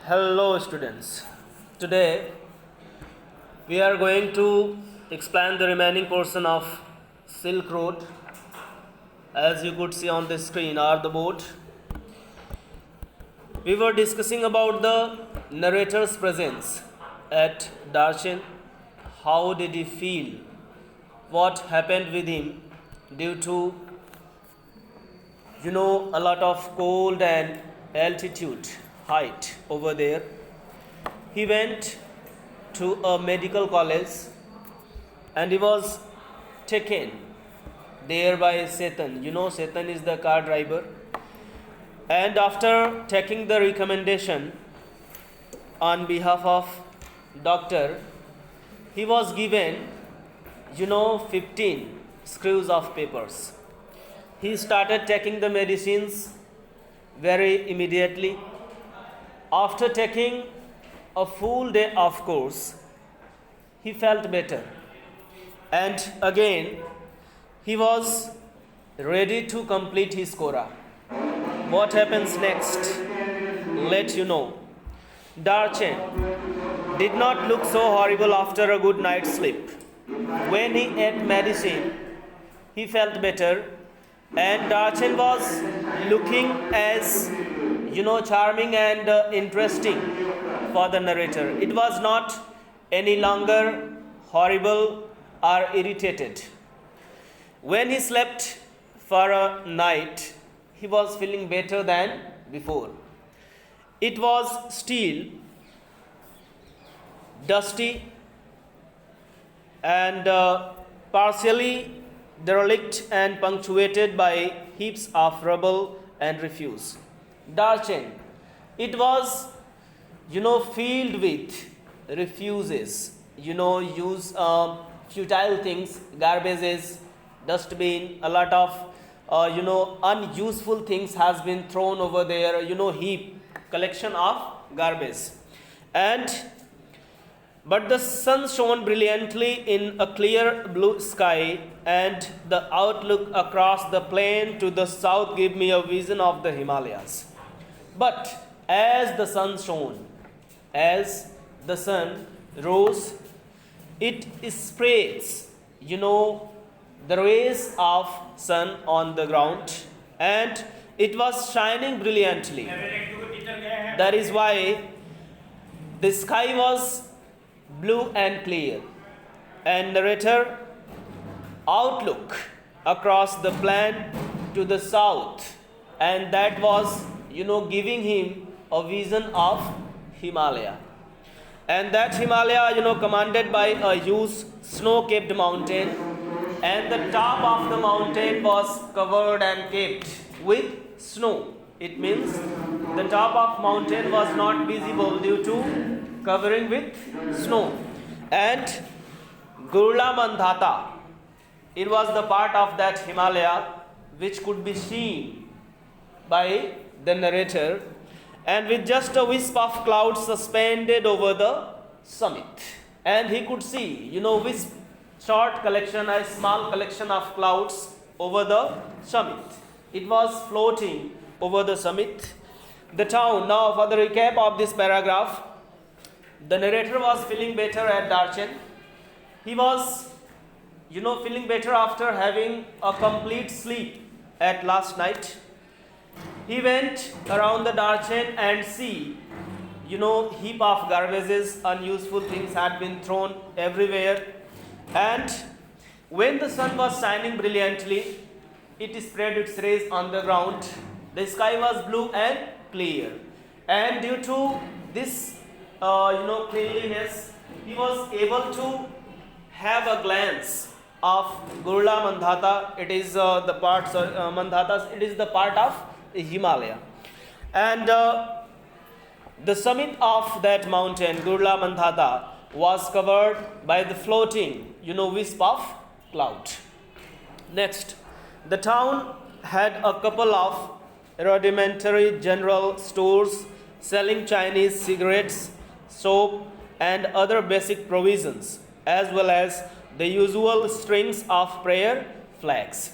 Hello students. Today we are going to explain the remaining portion of Silk Road. As you could see on the screen or the board, we were discussing about the narrator's presence at Darchen. How did he feel? What happened with him due to a lot of cold and altitude height over there. He went to a medical college and he was taken there by Satan. Satan is the car driver. And after taking the recommendation on behalf of doctor, he was given 15 screws of papers. He started taking the medicines very immediately. After taking a full day of course, he felt better. And again, he was ready to complete his Korah. What happens next? Let you know. Darchen did not look so horrible after a good night's sleep. When he ate medicine, he felt better. And Darchen was looking as charming and interesting for the narrator. It was not any longer horrible or irritated. When he slept for a night, he was feeling better than before. It was still dusty and partially derelict and punctuated by heaps of rubble and refuse. Darchen, it was filled with refuses, futile things, garbages, dustbin, a lot of unuseful things has been thrown over there, heap, collection of garbage. But the sun shone brilliantly in a clear blue sky, and the outlook across the plain to the south gave me a vision of the Himalayas. But as the sun shone, as the sun rose, it spreads, the rays of sun on the ground, and it was shining brilliantly. That is why the sky was blue and clear. And narrator outlook across the plain to the south, and that was giving him a vision of Himalaya. And that Himalaya commanded by a huge snow-capped mountain, and the top of the mountain was covered and capped with snow. It means the top of mountain was not visible due to covering with snow. And Gurla Mandhata, it was the part of that Himalaya which could be seen by the narrator, and with just a wisp of clouds suspended over the summit. And he could see, wisp, short collection, a small collection of clouds over the summit. It was floating over the summit. The town, now for the recap of this paragraph, the narrator was feeling better at Darchen. He was, feeling better after having a complete sleep at last night. He went around the Darchen and see, heap of garbages, unuseful things had been thrown everywhere. And when the sun was shining brilliantly, it spread its rays on the ground. The sky was blue and clear. And due to this, cleanliness, he was able to have a glance of Gurla Mandhata. It is the part, Mandhatas, it is the part of Himalaya. And the summit of that mountain, Gurla Mandhata, was covered by the floating, wisp of cloud. Next, the town had a couple of rudimentary general stores selling Chinese cigarettes, soap, and other basic provisions, as well as the usual strings of prayer flags.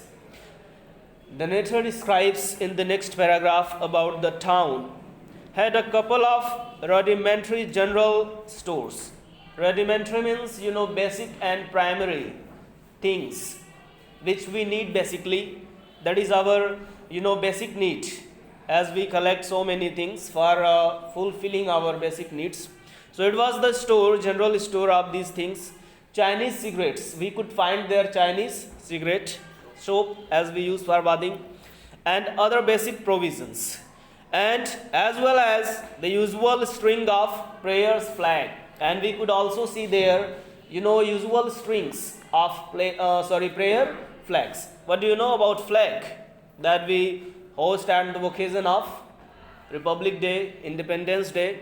The narrator describes in the next paragraph about the town had a couple of rudimentary general stores. Rudimentary means basic and primary things which we need basically. That is our basic need, as we collect so many things for fulfilling our basic needs. So it was the store, general store of these things. Chinese cigarettes, we could find their Chinese cigarette, soap as we use for bathing, and other basic provisions, and as well as the usual string of prayers flag. And we could also see there usual strings of prayer flags. What do you know about flag that we host at the occasion of Republic Day, Independence Day?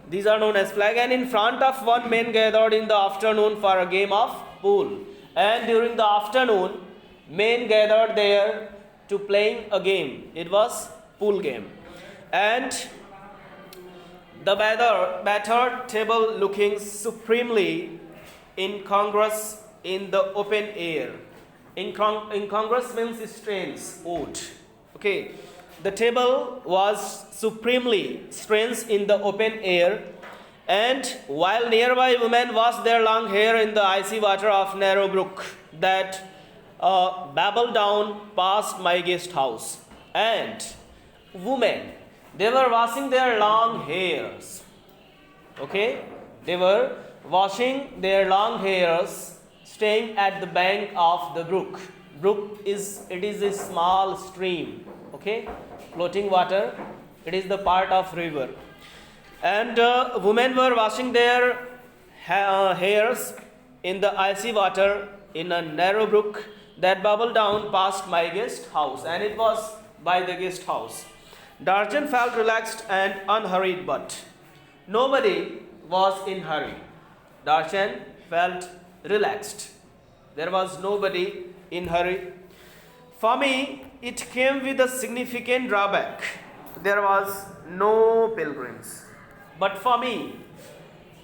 These are known as flag. And in front of one, men gathered in the afternoon for a game of pool. And during the afternoon, men gathered there to playing a game. It was pool game. And the battered table looking supremely incongruous in the open air. Incongruous means strange, odd. Okay. The table was supremely strange in the open air, and while nearby women washed their long hair in the icy water of narrow brook that babbled down past my guest house. And women, they were washing their long hairs. Okay? They were washing their long hairs, staying at the bank of the brook. Brook is a small stream. Okay? Floating water. It is the part of river. And women were washing their hairs in the icy water in a narrow brook that bubbled down past my guest house. And it was by the guest house. Darjan felt relaxed and unhurried, but nobody was in hurry. Darjan felt relaxed. There was nobody in hurry. For me, it came with a significant drawback. There was no pilgrims. But for me,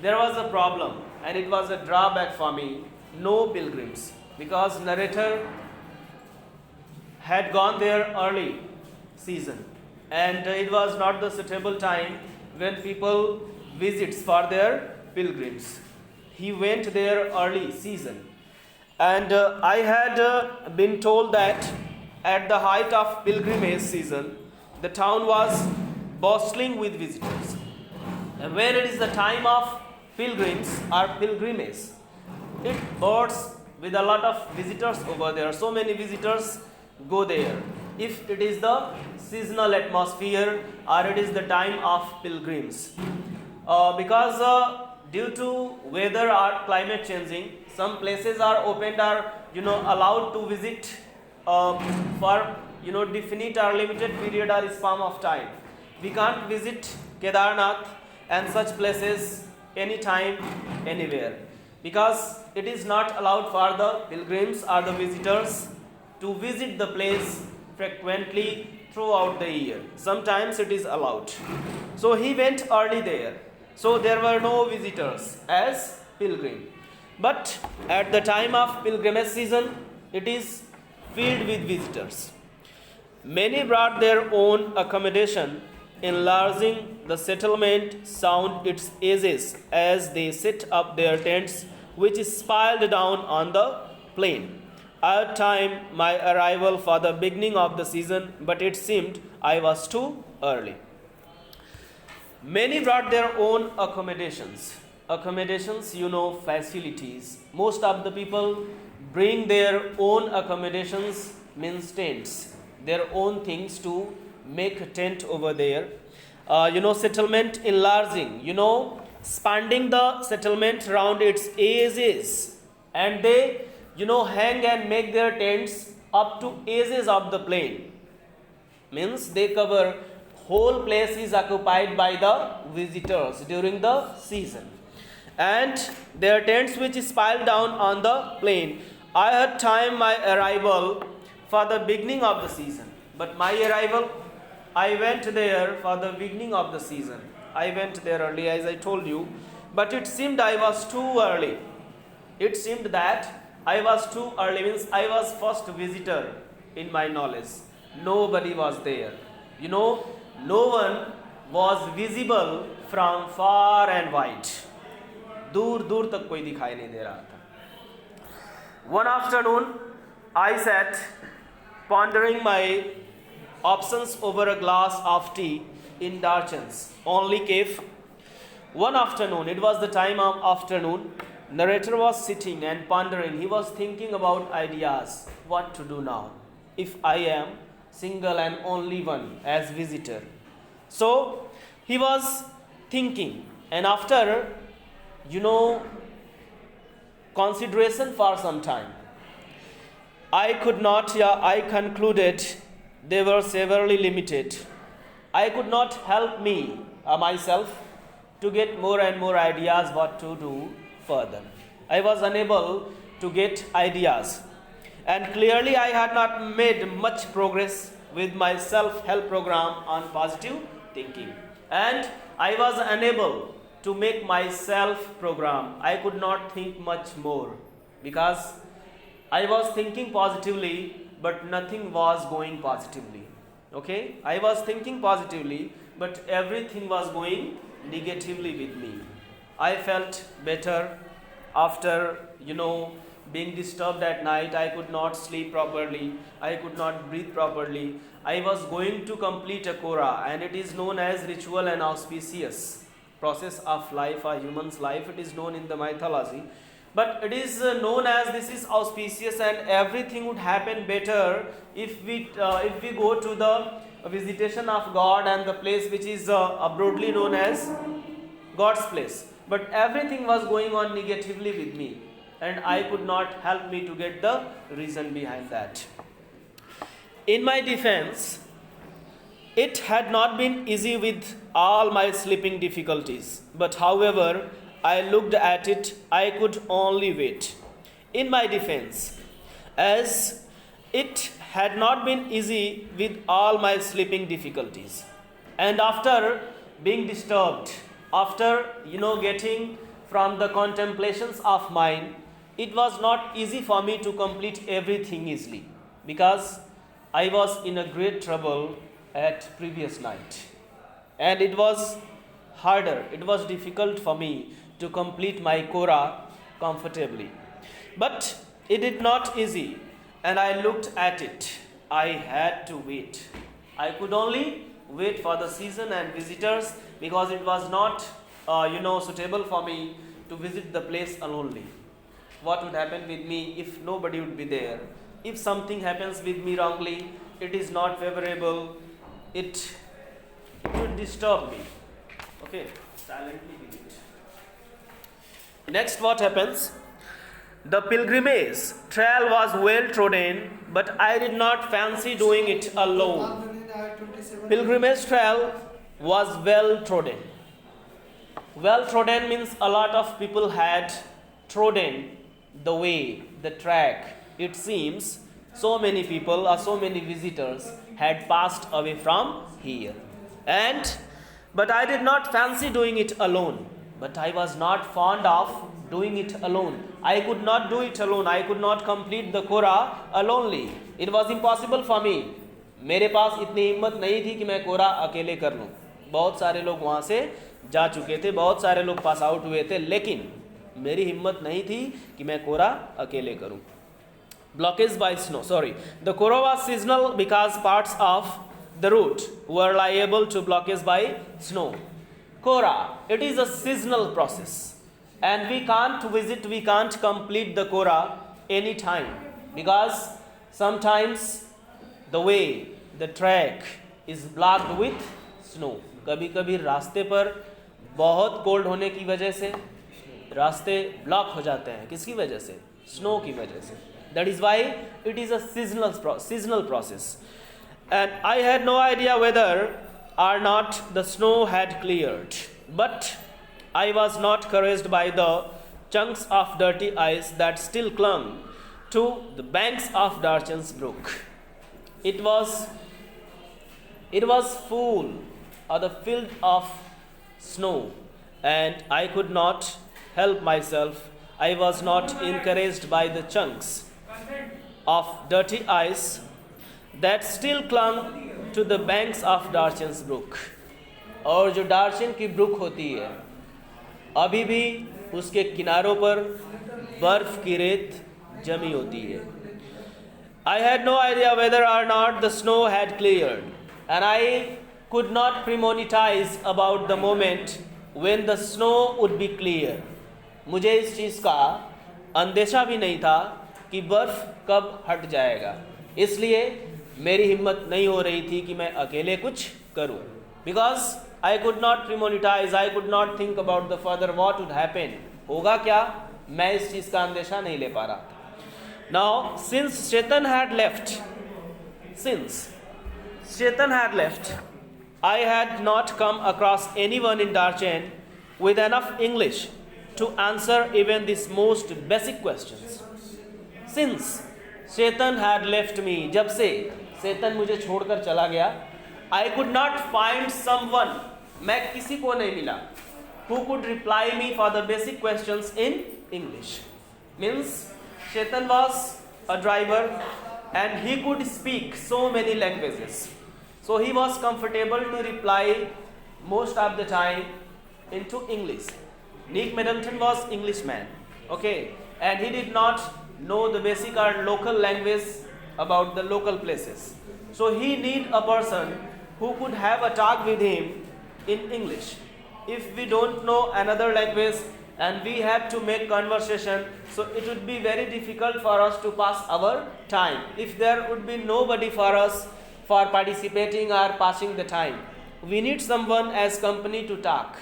there was a problem, and it was a drawback for me. No pilgrims, because narrator had gone there early season, and it was not the suitable time when people visits for their pilgrims. He went there early season, and I had been told that at the height of pilgrimage season, the town was bustling with visitors. And when it is the time of pilgrims or pilgrimage, it bursts with a lot of visitors over there. So many visitors go there. If it is the seasonal atmosphere or it is the time of pilgrims. Because due to weather or climate changing, some places are opened or allowed to visit for definite or limited period or span of time. We can't visit Kedarnath and such places anytime, anywhere, because it is not allowed for the pilgrims or the visitors to visit the place frequently throughout the year. Sometimes it is allowed. So he went early there. So there were no visitors as pilgrim. But at the time of pilgrimage season, it is filled with visitors. Many brought their own accommodation, enlarging the settlement sound its edges as they set up their tents, which is piled down on the plain. I had timed my arrival for the beginning of the season, but it seemed I was too early. Many brought their own accommodations. Accommodations, facilities. Most of the people bring their own accommodations, means tents, their own things to make a tent over there. Settlement enlarging, expanding the settlement around its edges, and they hang and make their tents up to edges of the plain, means they cover whole place is occupied by the visitors during the season, and their tents which is piled down on the plain. I had timed my arrival for the beginning of the season, but my arrival, I went there for the beginning of the season. I went there early, as I told you, but it seemed I was too early. It seemed that I was too early, means I was first visitor in my knowledge. Nobody was there. No one was visible from far and wide. दूर दूर तक कोई दिखाई नहीं दे रहा था. One afternoon, I sat pondering my options over a glass of tea in Darchan's only cave. One afternoon, it was the time of afternoon, narrator was sitting and pondering. He was thinking about ideas, what to do now if I am single and only one as visitor. So he was thinking, and after consideration for some time, I concluded they were severely limited. I could not help myself to get more and more ideas what to do further. I was unable to get ideas, and clearly I had not made much progress with my self-help program on positive thinking, and I was unable to make my self program. I could not think much more because I was thinking positively, but nothing was going positively. Okay, I was thinking positively, but everything was going negatively with me. I felt better after being disturbed at night. I could not sleep properly, I could not breathe properly. I was going to complete a Kora, and it is known as ritual and auspicious process of life, a human's life. It is known in the mythology, but it is known as this is auspicious, and everything would happen better if we go to the visitation of God and the place which is broadly known as God's place. But everything was going on negatively with me, and I could not help me to get the reason behind that. In my defense, it had not been easy with all my sleeping difficulties, but however I looked at it, I could only wait. In my defense, as it had not been easy with all my sleeping difficulties, and after being disturbed, after getting from the contemplations of mine, it was not easy for me to complete everything easily, because I was in a great trouble at previous night, and it was harder, it was difficult for me to complete my Kora comfortably. But it is not easy, and I looked at it. I had to wait. I could only wait for the season and visitors, because it was not suitable for me to visit the place alone. What would happen with me if nobody would be there? If something happens with me wrongly, it is not favorable, it would disturb me. Okay, silently with it. Next, what happens? The pilgrimage trail was well trodden, but I did not fancy doing it alone. Pilgrimage trail was well trodden. Well trodden means a lot of people had trodden the way, the track. It seems so many people or so many visitors had passed away from here. But I did not fancy doing it alone. But I was not fond of doing it alone. I could not do it alone. I could not complete the Kora alonely. It was impossible for me. मेरे पास इतनी हिम्मत नहीं थी कि मैं कोरा अकेले कर लूँ. बहुत सारे लोग वहाँ से जा चुके थे, बहुत सारे लोग पास आउट हुए थे, लेकिन मेरी हिम्मत नहीं थी कि मैं कोरा अकेले करूँ. Blockage by snow. The Kora was seasonal because parts of the route were liable to blockage by snow. Kora, it is a seasonal process, and we can't complete the Kora any time, because sometimes the way, the track is blocked with snow. कभी कभी रास्ते पर बहुत cold होने की वजह से रास्ते ब्लॉक हो जाते हैं. किसकी वजह से? स्नो की वजह से. That is why it is a seasonal process. And I had no idea whether or not the snow had cleared. But I was not encouraged by the chunks of dirty ice that still clung to the banks of Darchan's brook. It was full or the filled of snow, and I could not help myself. I was not encouraged by the chunks of dirty ice that still clung to the banks of Darchan's brook. और जो दार्जिन की book होती है, अभी भी उसके किनारों पर बर्फ की रेत जमी होती है. I had no idea whether or not the snow had cleared, and I could not premonitize about the moment when the snow would be clear. मुझे इस चीज़ का अंदेशा भी नहीं था कि बर्फ़ कब हट जाएगा, इसलिए मेरी हिम्मत नहीं हो रही थी कि मैं अकेले कुछ करूं. Because I could not premonitize, I could not think about the further what would happen. होगा क्या, मैं इस चीज़ का अंदेशा नहीं ले पा रहा था. Now, since Chetan had left, I had not come across anyone in Darchen with enough English to answer even these most basic questions. Since Chetan had left me, जब से चेतन मुझे छोड़कर चला गया, I could not find someone, मैं किसी को नहीं मिला, who could reply me for the basic questions in English. Means Chetan was a driver and he could speak so many languages. So he was comfortable to reply most of the time into English. Nick Middleton was Englishman, okay, and he did not know the basic or local language about the local places. So he need a person who could have a talk with him in English. If we don't know another language and we have to make conversation, so it would be very difficult for us to pass our time if there would be nobody for us for participating or passing the time. We need someone as company to talk,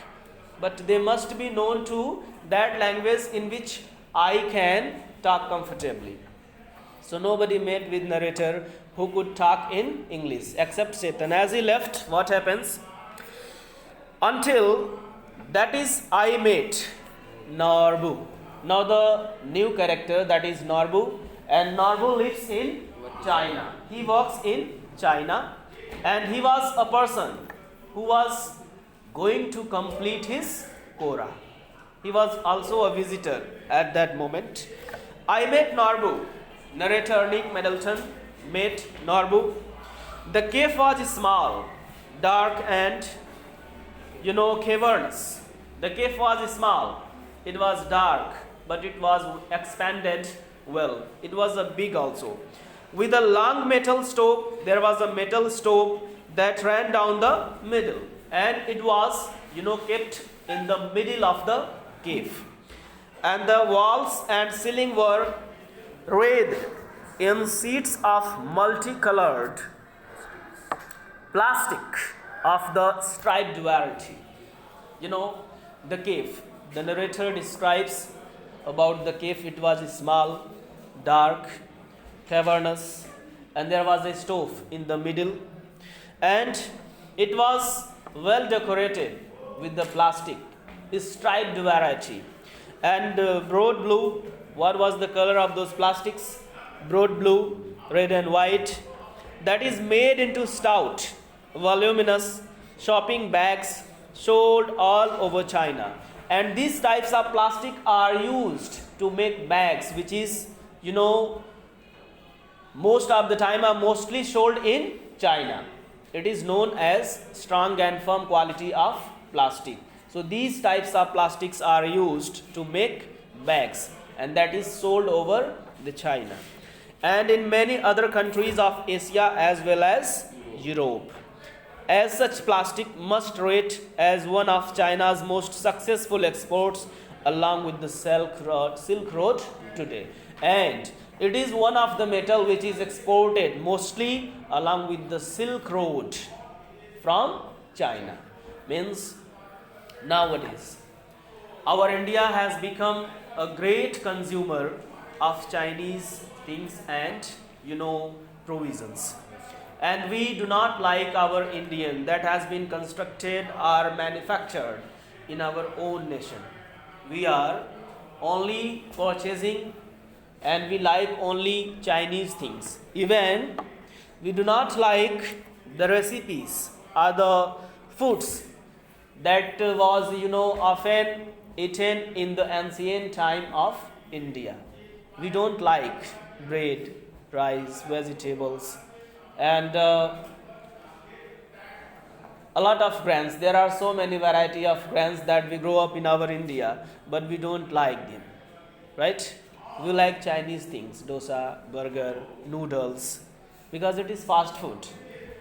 but they must be known to that language in which I can talk comfortably. So nobody met with narrator who could talk in English except Chetan. As he left, what happens? Until that is I met Norbu. Now the new character, that is Norbu, and Norbu lives in China. He works in China, and he was a person who was going to complete his Quora. He was also a visitor at that moment. I met Norbu. Narrator Nick Middleton met Norbu. The cave was small, dark, and cavernous. The cave was small, it was dark, but it was expanded well. It was a big also. With a long metal stove, there was a metal stove that ran down the middle, and it was kept in the middle of the cave. And the walls and ceiling were wreathed in sheets of multicolored plastic of the striped variety. The cave. The narrator describes about the cave. It was small, dark, cavernous, and there was a stove in the middle, and it was well decorated with the plastic striped variety, and broad blue. What was the color of those plastics? Broad blue, red and white. That is made into stout, voluminous shopping bags sold all over China. And these types of plastic are used to make bags, which is most of the time are mostly sold in China. It is known as strong and firm quality of plastic. So these types of plastics are used to make bags, and that is sold over the China and in many other countries of Asia as well as Europe. As such, plastic must rate as one of China's most successful exports along with the Silk Road today. And it is one of the metal which is exported mostly along with the Silk Road from China. Means nowadays our India has become a great consumer of Chinese things and provisions. And we do not like our Indian that has been constructed or manufactured in our own nation. We are only purchasing and we like only Chinese things. Even we do not like the recipes or the foods that was often eaten in the ancient time of India. We don't like bread, rice, vegetables, and a lot of grains. There are so many variety of grains that we grow up in our India, but we don't like them, right? We like Chinese things, dosa, burger, noodles, because it is fast food,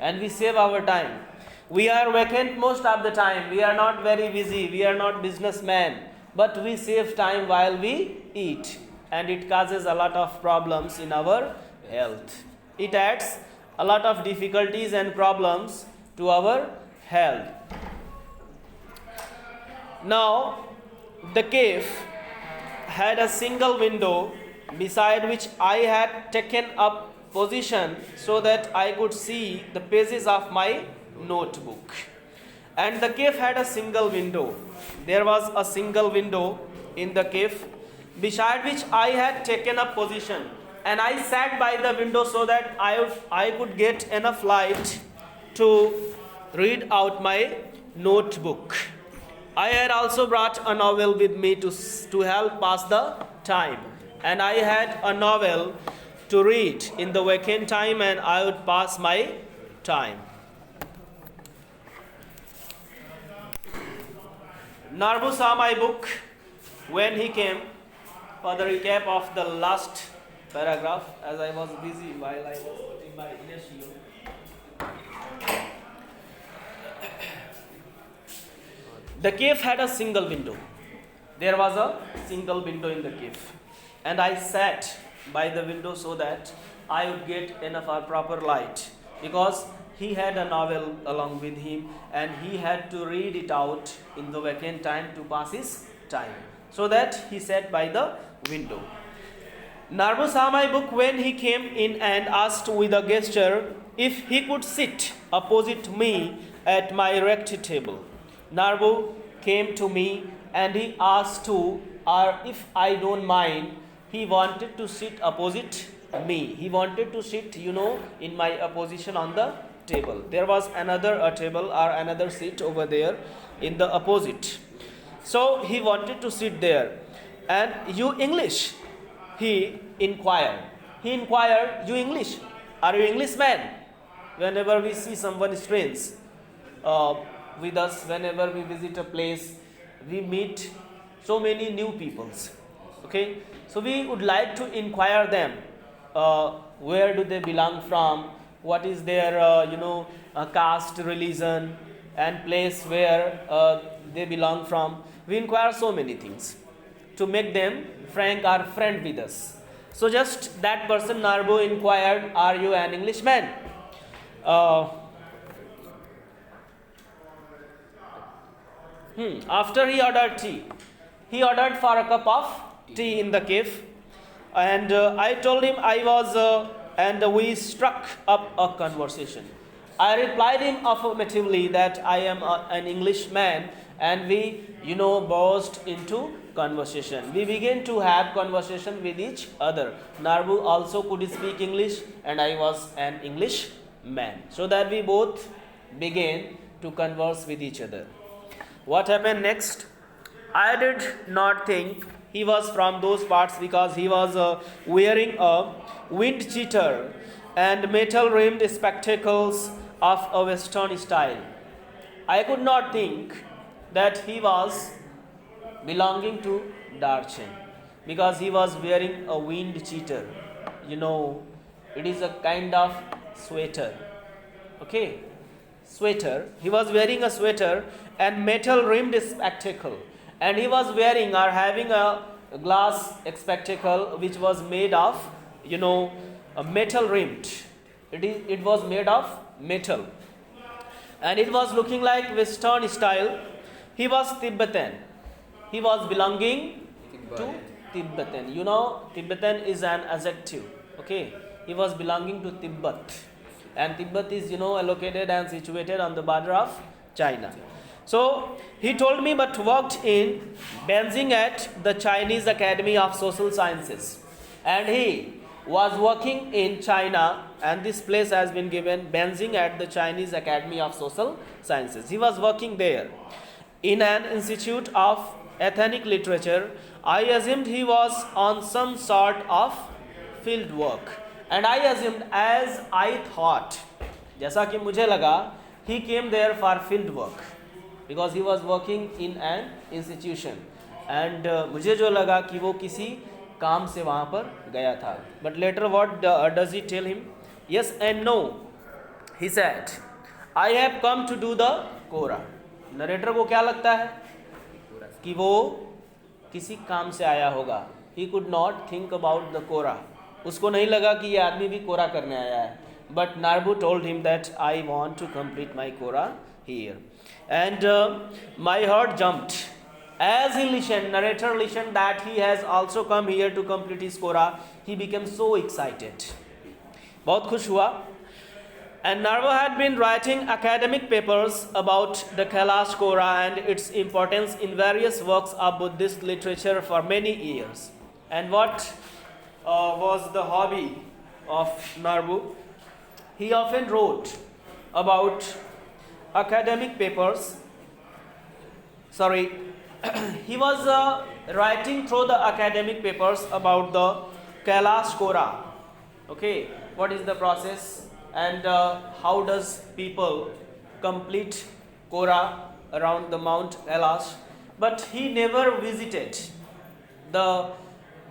and we save our time. We are vacant most of the time. We are not very busy. We are not businessmen, but we save time while we eat, and it causes a lot of problems in our health. It adds a lot of difficulties and problems to our health. Now, the cave had a single window beside which I had taken up position so that I could see the pages of my notebook. And the cave had a single window. There was a single window in the cave beside which I had taken up position, and I sat by the window so that I could get enough light to read out my notebook. I had also brought a novel with me to help pass the time, and I had a novel to read in the vacant time, and I would pass my time. Narbu saw my book when he came for the recap of the last paragraph, as I was busy while I was putting my inner shield. The cave had a single window. There was a single window in the cave, and I sat by the window so that I would get enough or proper light, because he had a novel along with him and he had to read it out in the vacant time to pass his time. So that he sat by the window. Narbu saw my book when he came in and asked with a gesture if he could sit opposite me at my erect table. Narbu came to me and he asked to, or if I don't mind, he wanted to sit opposite me. He wanted to sit, in my opposition on the table. There was another table or another seat over there in the opposite. So he wanted to sit there. And you English? He inquired. You English? Are you Englishman? Whenever we see someone strange with us, whenever we visit a place, we meet so many new peoples. Okay? So we would like to inquire them. Where do they belong from? What is their, caste, religion, and place where they belong from. We inquire so many things to make them frank or friend with us. So just that person, Narbo, inquired, are you an Englishman? After he ordered tea, he ordered for a cup of tea in the cave, and I told him I was, and we struck up a conversation. I replied him affirmatively that I am an Englishman, and we, burst into conversation. We began to have conversation with each other. Narbu also could speak English, and I was an English man. So that we both began to converse with each other. What happened next? I did not think he was from those parts, because he was wearing a wind cheater and metal rimmed spectacles of a Western style. I could not think that he was belonging to Darchen, because he was wearing a wind cheater. It is a kind of sweater. Okay? Sweater. He was wearing a sweater and metal rimmed spectacle. And he was wearing or having a glass spectacle which was made of, a metal rimmed. It was made of metal. And it was looking like Western style. He was Tibetan. He was belonging to Tibetan. Tibetan is an adjective. Okay. He was belonging to Tibet. And Tibet is, located and situated on the border of China. So he told me, but worked in Beijing at the Chinese Academy of Social Sciences. And he was working in China, and this place has been given Beijing at the Chinese Academy of Social Sciences. He was working there in an institute of ethnic literature. I assumed he was on some sort of field work. And I assumed, as I thought, जैसा कि मुझे लगा he came there for field work because he was working in an institution. And मुझे जो लगा कि वो किसी काम से वहाँ पर गया था. But later what does he tell him? Yes and no. He said, I have come to do the Korah. Narrator को क्या लगता है कि वो किसी काम से आया होगा. He could not think about the Korah. उसको नहीं लगा कि ये आदमी भी कोरा करने आया है. But Narbu told him that I want to complete my Korah here. And my heart jumped. As he listened, narrator listened that he has also come here to complete his Korah. He became so excited. बहुत खुश हुआ. And Narva had been writing academic papers about the Kailash Korah and its importance in various works of Buddhist literature for many years. And what was the hobby of Narbu? He often wrote about academic papers. He was writing through the academic papers about the Kailash Korah. Okay, what is the process and how does people complete Korah around the Mount Kailash? But he never visited the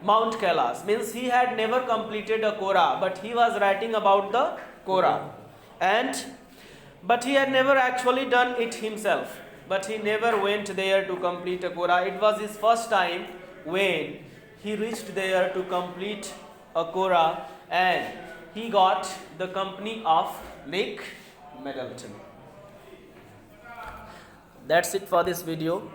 Mount Kailash. Means he had never completed a Korah, but he was writing about the Korah. But he had never actually done it himself. But he never went there to complete a Korah. It was his first time when he reached there to complete a Korah, and he got the company of Nick Middleton. That's it for this video.